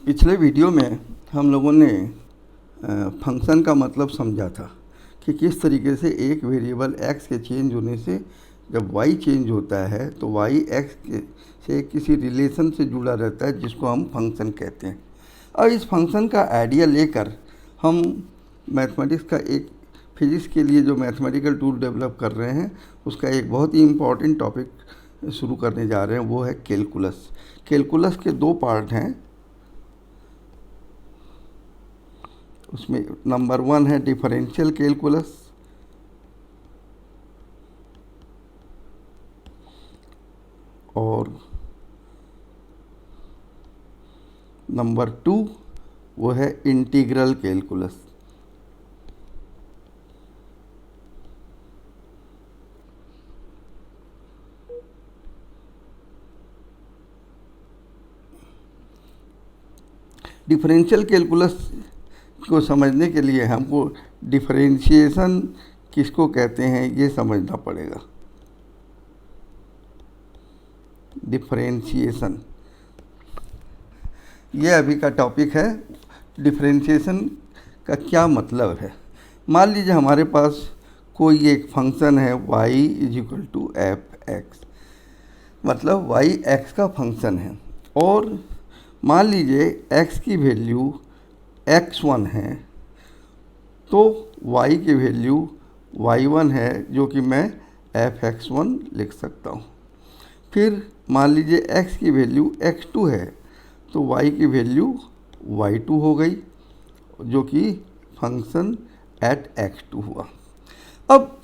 पिछले वीडियो में हम लोगों ने फंक्शन का मतलब समझा था कि किस तरीके से एक वेरिएबल x के चेंज होने से जब y चेंज होता है तो y x से किसी रिलेशन से जुड़ा रहता है जिसको हम फंक्शन कहते हैं। और इस फंक्शन का आइडिया लेकर हम मैथमेटिक्स का एक फिजिक्स के लिए जो मैथमेटिकल टूल डेवलप कर रहे हैं उसका एक बहुत ही इम्पॉर्टेंट टॉपिक शुरू करने जा रहे हैं, वो है कैलकुलस। कैलकुलस के दो पार्ट हैं। उसमें नंबर 1 है डिफरेंशियल कैलकुलस और नंबर 2 वो है इंटीग्रल कैलकुलस। डिफरेंशियल कैलकुलस को समझने के लिए हमको डिफरेंशिएशन किसको कहते हैं ये समझना पड़ेगा। डिफरेंशिएशन ये अभी का टॉपिक है। डिफरेंशिएशन का क्या मतलब है? मान लीजिए हमारे पास कोई एक फंक्शन है y = f(x), मतलब y x का फंक्शन है और मान लीजिए x की वैल्यू x1 है तो y की वैल्यू y1 है, जो कि मैं f(x1) लिख सकता हूँ। फिर मान लीजिए x की वैल्यू x2 है तो y की वैल्यू y2 हो गई, जो कि फंक्शन एट x2 हुआ। अब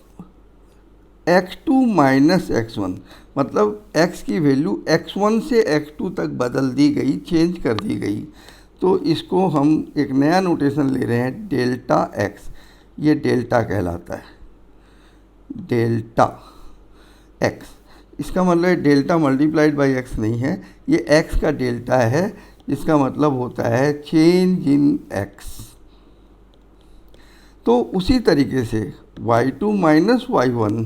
x2 माइनस x1 मतलब x की वैल्यू x1 से x2 तक बदल दी गई, चेंज कर दी गई, तो इसको हम एक नया नोटेशन ले रहे हैं डेल्टा x। ये डेल्टा कहलाता है, डेल्टा x। इसका मतलब डेल्टा मल्टीप्लाइड बाई x नहीं है, ये x का डेल्टा है, जिसका मतलब होता है चेंज इन x। तो उसी तरीके से y2 माइनस y1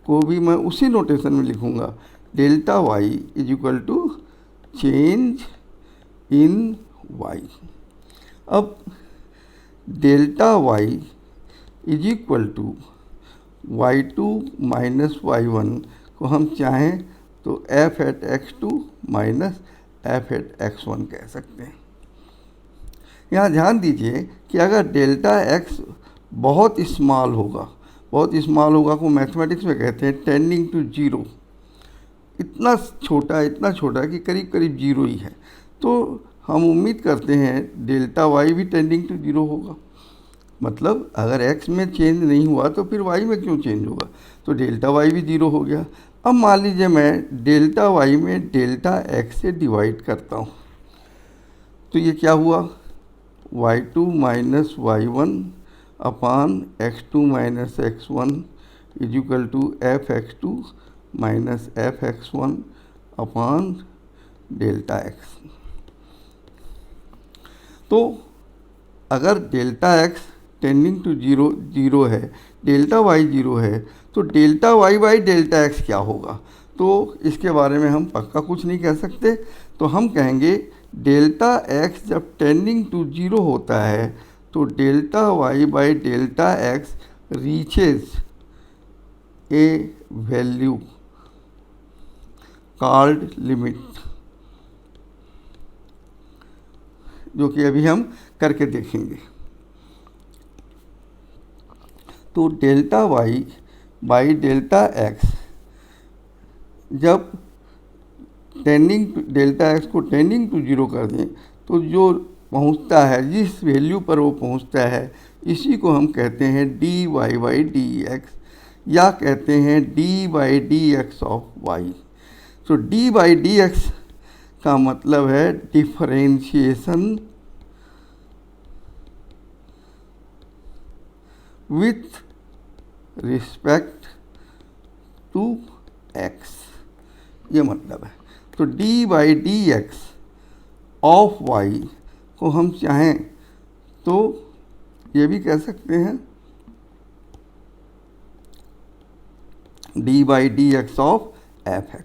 को भी मैं उसी नोटेशन में लिखूँगा, delta y = change in y। अब delta y = y2 minus y1 को हम चाहें तो f(x2) माइनस f(x1) कह सकते हैं। यहाँ ध्यान दीजिए कि अगर डेल्टा x बहुत स्मॉल होगा को मैथमेटिक्स में कहते हैं टेंडिंग टू जीरो, इतना छोटा कि करीब करीब जीरो ही है, तो हम उम्मीद करते हैं डेल्टा y भी टेंडिंग टू जीरो होगा। मतलब अगर x में चेंज नहीं हुआ तो फिर y में क्यों चेंज होगा, तो डेल्टा y भी जीरो हो गया। अब मान लीजिए मैं डेल्टा y में डेल्टा x से डिवाइड करता हूँ तो ये क्या हुआ, y2 minus y1 upon x2 minus x1 = f(x2) minus f(x1) upon delta x। तो अगर delta x tending to zero है, डेल्टा y जीरो है, तो delta y by delta x क्या होगा? तो इसके बारे में हम पक्का कुछ नहीं कह सकते, तो हम कहेंगे डेल्टा x जब टेंडिंग टू जीरो होता है तो delta y by delta x reaches A value called limit, जो कि अभी हम करके देखेंगे। तो delta y by delta x जब डेल्टा x को टेंडिंग टू जीरो कर दें तो जो पहुंचता है, जिस वैल्यू पर वो पहुंचता है, इसी को हम कहते हैं dy बाई dx, या कहते हैं d by dx of y। तो d बाई dx का मतलब है differentiation with respect to x, ये मतलब है। तो d by dx of y को हम चाहें तो ये भी कह सकते हैं d by dx of f(x),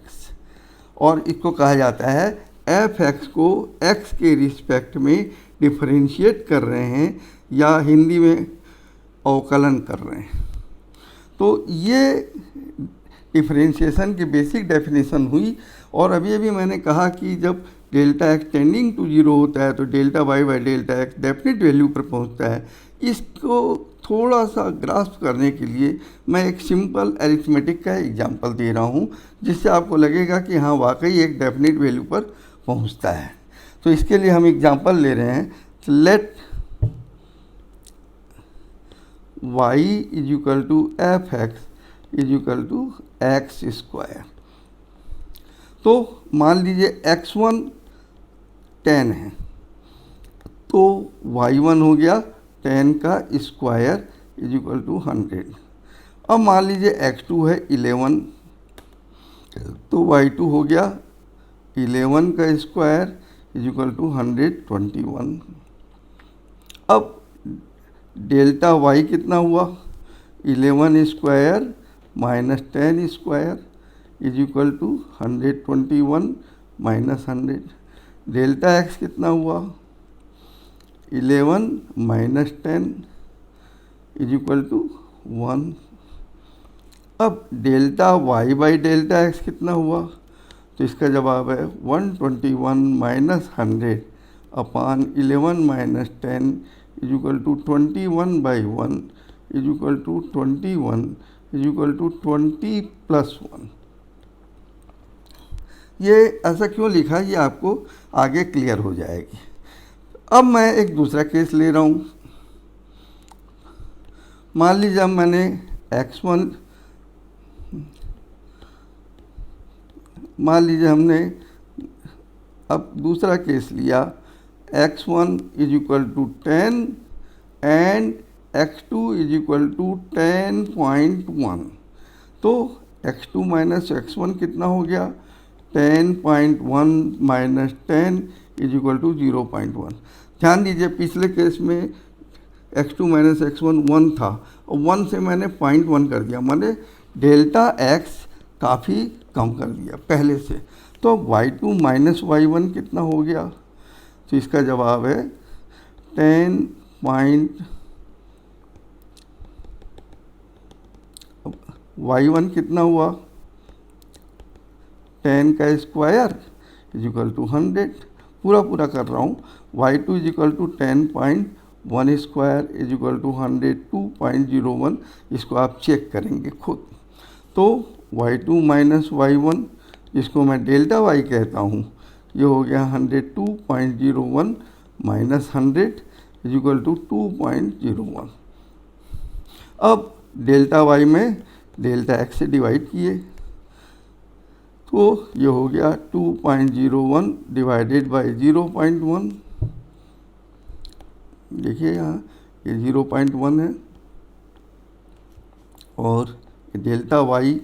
और इसको कहा जाता है एफ एक्स को एक्स के रिस्पेक्ट में डिफरेंशिएट कर रहे हैं या हिंदी में अवकलन कर रहे हैं। तो ये डिफरेंशिएशन की बेसिक डेफिनेशन हुई। और अभी अभी मैंने कहा कि जब delta x tending to zero होता है तो delta y by delta x definite value पर पहुंचता है। इसको थोड़ा सा ग्रास्प करने के लिए मैं एक सिंपल अरिथमेटिक का एग्जांपल दे रहा हूं, जिससे आपको लगेगा कि हाँ वाकई एक डेफिनेट वैल्यू पर पहुंचता है। तो इसके लिए हम एग्जांपल ले रहे हैं। Let y is equal to f x is equal to x square. तो मान लीजिए x1 10 है, तो y1 हो गया 10 का स्क्वायर इज इक्वल टू 100। अब मान लीजिए x2 है 11, तो y2 हो गया 11 का स्क्वायर इज इक्वल टू 121। अब डेल्टा y कितना हुआ, 11 square minus 10 square is equal to 121 minus 100। Delta x कितना हुआ, 11 माइनस 10 इज इक्वल टू 1। अब delta y by delta x कितना हुआ, तो इसका जवाब है 121 minus 100 upon 11 minus 10 is equal to 21 by 1 is equal to 21 is equal to 20 plus 1। ये ऐसा क्यों लिखा, ये आपको आगे क्लियर हो जाएगी। अब मैं एक दूसरा केस ले रहा हूँ। मान लीजिए अब मैंने x1, मान लीजिए हमने अब दूसरा केस लिया, x1 is equal to 10 and x2 is equal to 10.1। तो x2 माइनस x1 कितना हो गया, 10.1 माइनस 10 इज इक्वल टू 0.1। ध्यान दीजिए पिछले केस में x2 माइनस x1 1 था और 1 से मैंने 0.1 कर दिया, मैंने डेल्टा x काफ़ी कम कर दिया पहले से। तो y2 माइनस y1 कितना हो गया, तो इसका जवाब है 10 y1 कितना हुआ, 10 का स्क्वायर इज इक्वल टू 100। पूरा कर रहा हूँ। y2 is equal to 10.1 square is equal to 102.01। इसको आप चेक करेंगे खुद। तो y2 माइनस y1, जिसको मैं डेल्टा y कहता हूँ, ये हो गया 102.01 माइनस 100 इज इक्वल टू 2.01। अब डेल्टा y में डेल्टा x से डिवाइड किए, तो ये हो गया 2.01 डिवाइडेड बाई 0.1। देखिए यहाँ ये 0.1 है और डेल्टा y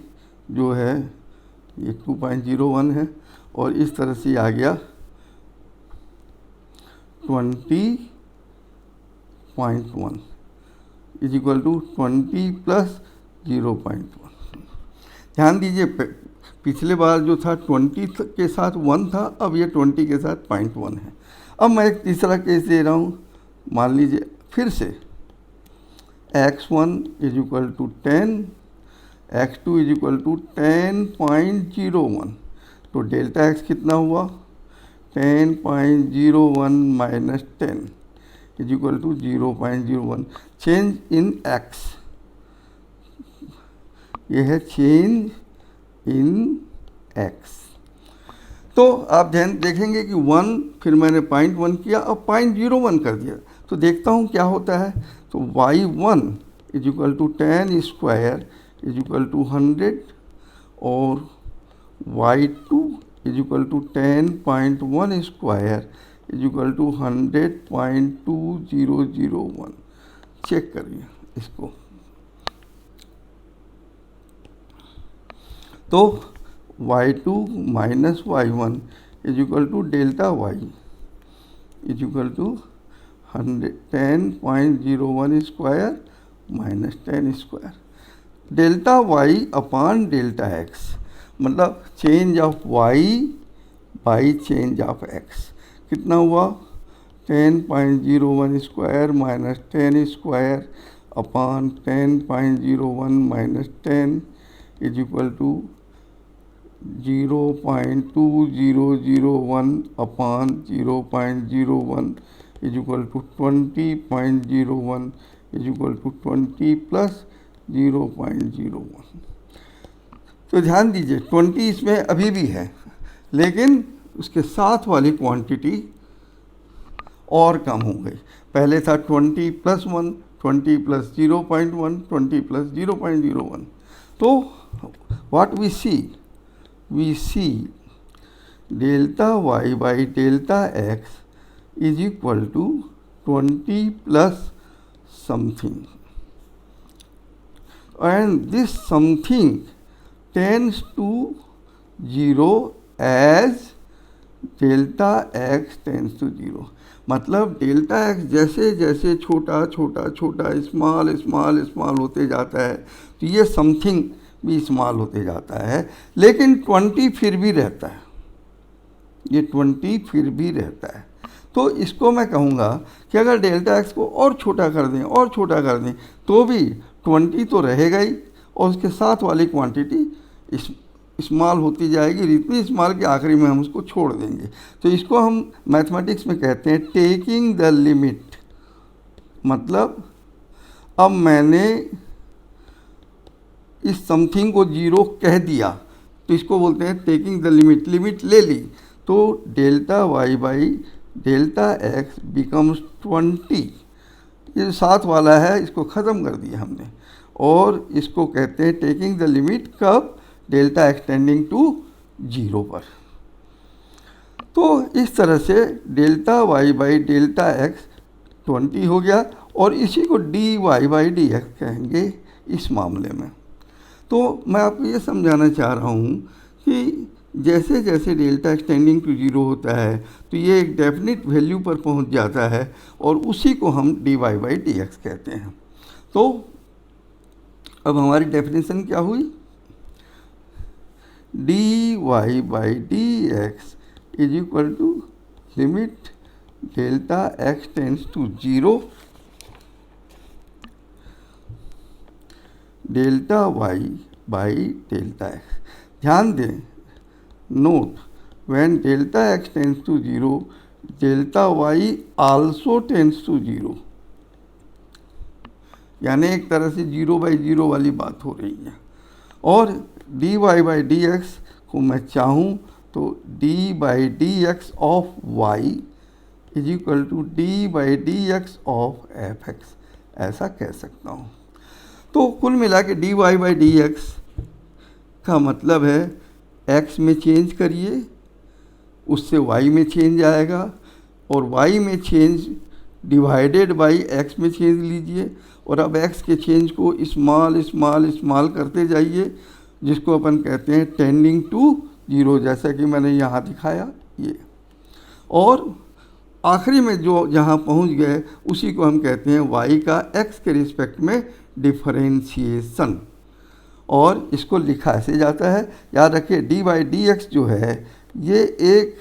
जो है ये 2.01 है, और इस तरह से आ गया 20.1 इज इक्वल टू 20 प्लस 0.1। ध्यान दीजिए पिछले बार जो था 20 के साथ 1 था, अब ये 20 के साथ 0.1 है। अब मैं एक तीसरा केस दे रहा हूँ। मान लीजिए फिर से x1 is equal to 10, x2 is equal to 10.01। तो डेल्टा x कितना हुआ, 10.01 minus 10 is equal to 0.01। Change in x, ये है चेंज इन x। तो आप ध्यान देखेंगे कि 1 फिर मैंने 0.1 किया, अब 0.01 कर दिया। तो देखता हूँ क्या होता है। तो y1 is equal to 10 square is equal to 100 और y2 is equal to 10.1 square is equal to 100.2001। Check करिए इसको। तो y2 minus y1 is equal to delta y is equal to 10.01 square minus 10 square. Delta y upon delta x, मतलब change of y by change of x. कितना हुआ 10.01 square minus 10 square upon 10.01 minus 10 is equal to 0.2001 upon 0.01 is equal to 20.01 is equal to 20 plus 0.01। तो ध्यान दीजिए 20 इसमें अभी भी है, लेकिन उसके साथ वाली क्वांटिटी और कम हो गई। पहले था 20 प्लस 1, 20 प्लस 0.1, 20 प्लस 0.01। तो what we see delta y by delta x is equal to 20 plus something, and this something tends to 0 as delta x tends to 0। मतलब डेल्टा एक्स जैसे जैसे छोटा छोटा छोटा स्मॉल स्मॉल स्मॉल होते जाता है, तो ये समथिंग भी स्मॉल होते जाता है, लेकिन 20 फिर भी रहता है, ये 20 फिर भी रहता है। तो इसको मैं कहूँगा कि अगर डेल्टा एक्स को और छोटा कर दें और छोटा कर दें तो भी 20 तो रहेगा ही, और उसके साथ वाली क्वांटिटी स्मॉल होती जाएगी, इतनी स्मॉल कि आखिरी में हम उसको छोड़ देंगे। तो इसको हम मैथमेटिक्स में कहते हैं टेकिंग द लिमिट। मतलब अब मैंने इस समथिंग को 0 कह दिया, तो इसको बोलते हैं टेकिंग द लिमिट। लिमिट ले ली तो delta y by delta x becomes 20। ये साथ वाला है इसको ख़त्म कर दिया हमने, और इसको कहते हैं टेकिंग द लिमिट कब, डेल्टा एक्सटेंडिंग टू 0 पर। तो इस तरह से delta y by delta x 20 हो गया, और इसी को d y by d x कहेंगे इस मामले में। तो मैं आपको ये समझाना चाह रहा हूँ कि जैसे जैसे डेल्टा एक्सटेंडिंग टू 0 होता है तो ये एक डेफिनेट वैल्यू पर पहुँच जाता है, और उसी को हम d y by d x कहते हैं। तो अब हमारी डेफिनेशन क्या हुई, d y by d x is equal to limit delta x tends to 0 delta y by delta x. ध्यान दें, note, when delta x tends to 0 delta y also tends to 0, यानी एक तरह से 0/0 वाली बात हो रही है। और d y by d x को मैं चाहूँ तो d by d x of y is equal to d by d x of f x, ऐसा कह सकता हूँ। तो कुल मिला के d y by d x का मतलब है एक्स में चेंज करिए, उससे वाई में चेंज आएगा, और वाई में चेंज डिवाइडेड बाई एक्स में चेंज लीजिए, और अब एक्स के चेंज को स्मॉल स्मॉल स्मॉल करते जाइए, जिसको अपन कहते हैं टेंडिंग टू 0, जैसा कि मैंने यहाँ दिखाया ये। और आखिरी में जो जहाँ पहुँच गए उसी को हम कहते हैं वाई का एक्स के रिस्पेक्ट में डिफरेंशिएशन, और इसको लिखा ऐसे जाता है। याद रखिए डी बाई डी एक्स जो है ये एक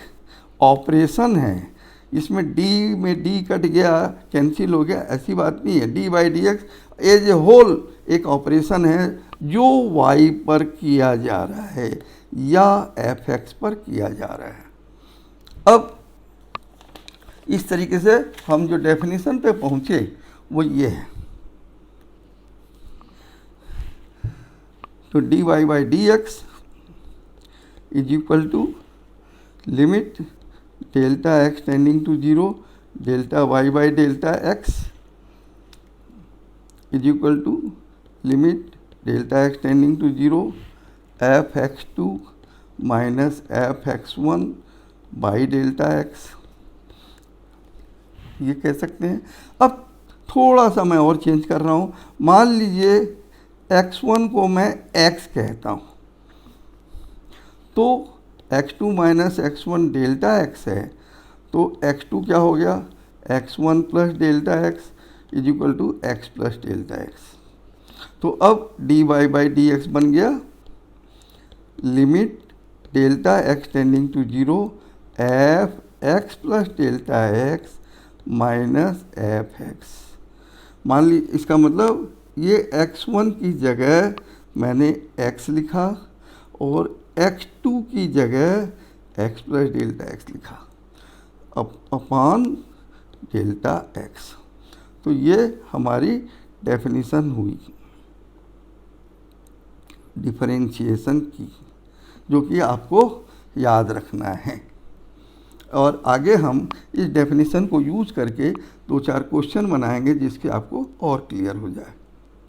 ऑपरेशन है, इसमें डी में डी कट गया, कैंसिल हो गया, ऐसी बात नहीं है। D by d x as a whole एक ऑपरेशन है जो वाई पर किया जा रहा है या एफ एक्स पर किया जा रहा है। अब इस तरीके से हम जो डेफिनेशन पे पहुँचे वो ये है। तो d y by d x is equal to limit delta x tending to 0 delta y by delta x is equal to limit delta x tending to 0 f x 2 minus f x 1 by delta x, ये कह सकते हैं। अब थोड़ा सा मैं और change कर रहा हूँ। मान लीजिए x1 को मैं x कहता हूँ, तो x2 minus x1 delta x है, तो x2 क्या हो गया, x1 plus delta x is equal to x plus delta x। तो अब d y by d x बन गया limit delta x tending to 0 f x plus delta x minus f x. मान ली इसका मतलब ये x1 की जगह मैंने x लिखा और x2 की जगह x प्लस डेल्टा एक्स लिखा अपॉन डेल्टा एक्स। तो ये हमारी डेफिनेशन हुई डिफरेंशिएशन की, जो कि आपको याद रखना है। और आगे हम इस डेफिनेशन को यूज़ करके 2-4 क्वेश्चन बनाएंगे जिसके आपको और क्लियर हो जाए।